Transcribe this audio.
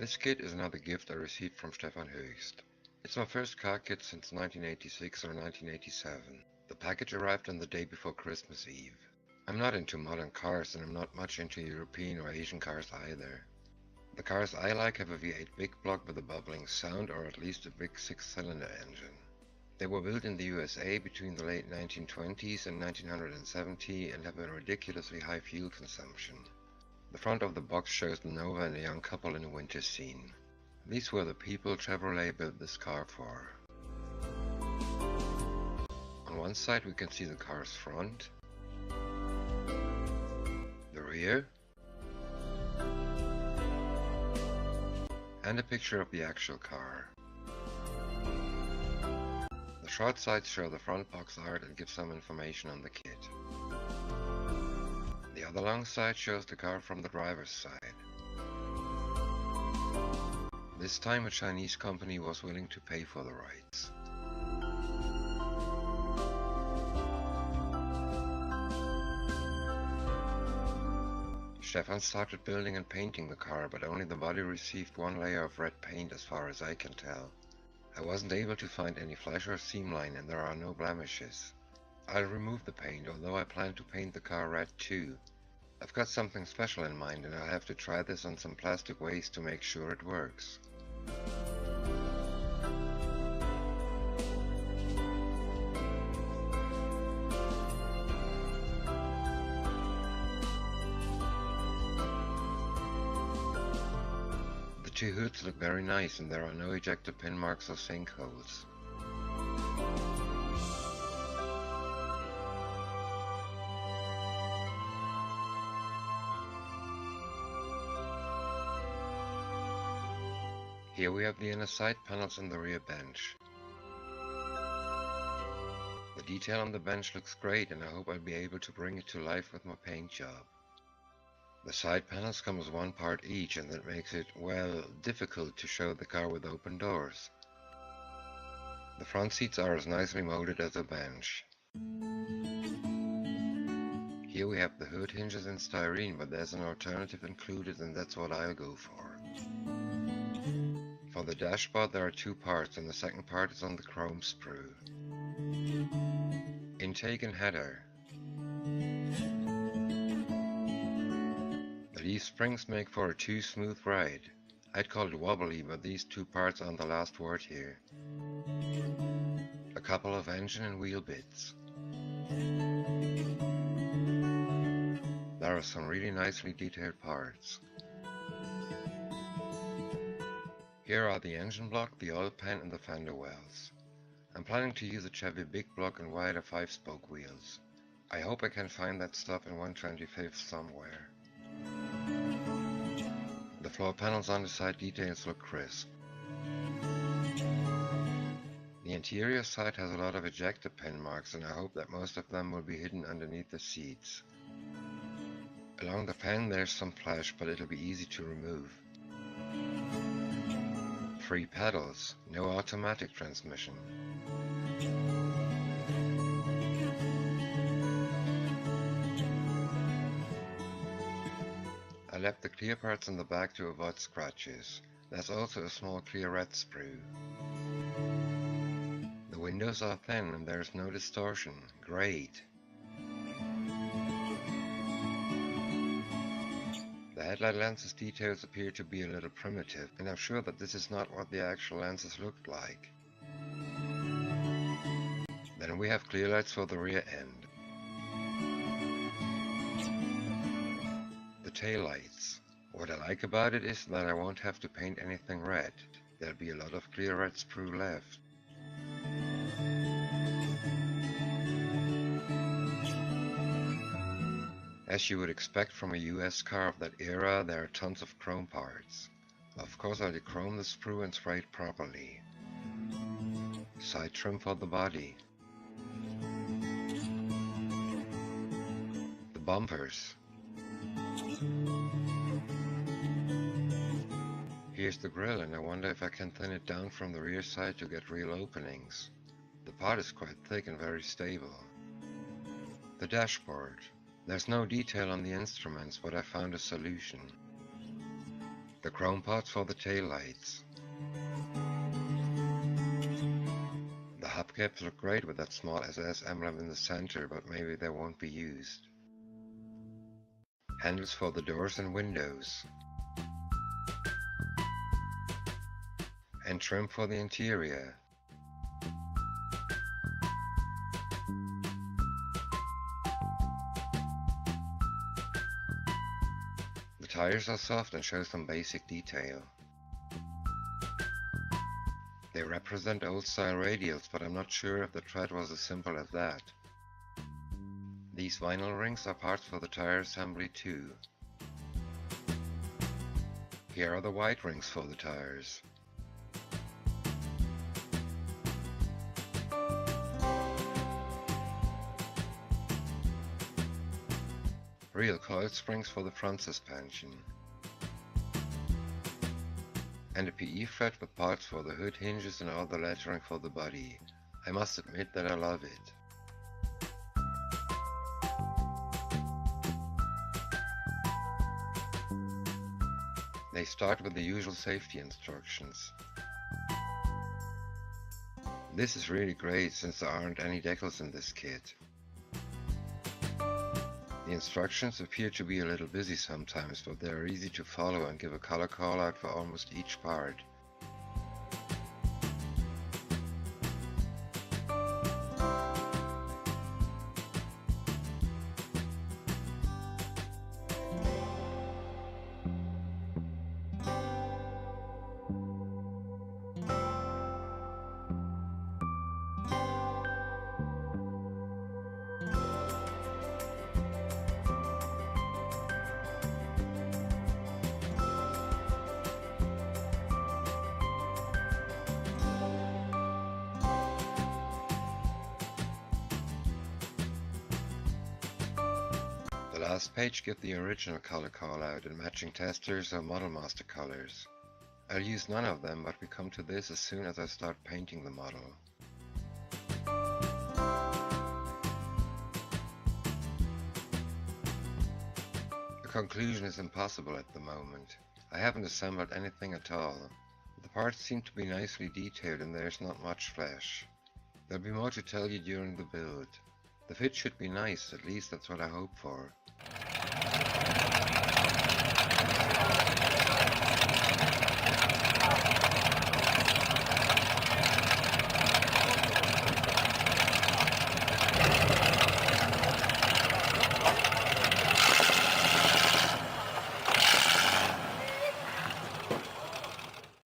This kit is another gift I received from Stefan Höchst. It's my first car kit since 1986 or 1987. The package arrived on the day before Christmas Eve. I'm not into modern cars and I'm not much into European or Asian cars either. The cars I like have a V8 big block with a bubbling sound or at least a big 6-cylinder engine. They were built in the USA between the late 1920s and 1970 and have a ridiculously high fuel consumption. The front of the box shows the Nova and a young couple in a winter scene. These were the people Chevrolet built this car for. On one side we can see the car's front, the rear, and a picture of the actual car. The short sides show the front box art and give some information on the kit. The other long side shows the car from the driver's side. This time a Chinese company was willing to pay for the rights. Stefan started building and painting the car, but only the body received one layer of red paint as far as I can tell. I wasn't able to find any flash or seam line and there are no blemishes. I'll remove the paint, although I plan to paint the car red too. I've got something special in mind and I'll have to try this on some plastic waste to make sure it works. The two hoods look very nice and there are no ejector pin marks or sinkholes. Here we have the inner side panels and the rear bench. The detail on the bench looks great and I hope I'll be able to bring it to life with my paint job. The side panels come as one part each and that makes it, well, difficult to show the car with open doors. The front seats are as nicely molded as the bench. Here we have the hood hinges in styrene, but there's an alternative included and that's what I'll go for. For the dashboard there are two parts and the second part is on the chrome sprue. Intake and header. The leaf springs make for a too smooth ride. I'd call it wobbly, but these two parts aren't the last word here. A couple of engine and wheel bits. There are some really nicely detailed parts. Here are the engine block, the oil pan and the fender wells. I'm planning to use a Chevy big block and wider 5-spoke wheels. I hope I can find that stuff in 1/25 somewhere. The floor panels on the side details look crisp. The interior side has a lot of ejector pin marks and I hope that most of them will be hidden underneath the seats. Along the fan there's some flash, but it'll be easy to remove. 3 pedals, no automatic transmission. I left the clear parts in the back to avoid scratches. There's also a small clear red sprue. The windows are thin and there's no distortion. Great! The headlight lenses details appear to be a little primitive, and I'm sure that this is not what the actual lenses looked like. Then we have clear lights for the rear end. The tail lights. What I like about it is that I won't have to paint anything red. There'll be a lot of clear red sprue left. As you would expect from a US car of that era, there are tons of chrome parts. Of course I'll dechrome the sprue and spray it properly. Side trim for the body. The bumpers. Here's the grille and I wonder if I can thin it down from the rear side to get real openings. The part is quite thick and very stable. The dashboard. There's no detail on the instruments, but I found a solution. The chrome pots for the tail lights. The hubcaps look great with that small SS emblem in the center, but maybe they won't be used. Handles for the doors and windows. And trim for the interior. The tires are soft and show some basic detail. They represent old-style radials, but I'm not sure if the tread was as simple as that. These vinyl rings are parts for the tire assembly too. Here are the white rings for the tires. Real coil springs for the front suspension. And a PE thread with parts for the hood hinges and all the lettering for the body. I must admit that I love it. They start with the usual safety instructions. This is really great since there aren't any decals in this kit. The instructions appear to be a little busy sometimes, but they are easy to follow and give a color call out for almost each part. The last page gives the original color call out and matching testers or model master colors. I'll use none of them, but we come to this as soon as I start painting the model. A conclusion is impossible at the moment. I haven't assembled anything at all. The parts seem to be nicely detailed and there's not much flesh. There'll be more to tell you during the build. The fit should be nice, at least that's what I hope for.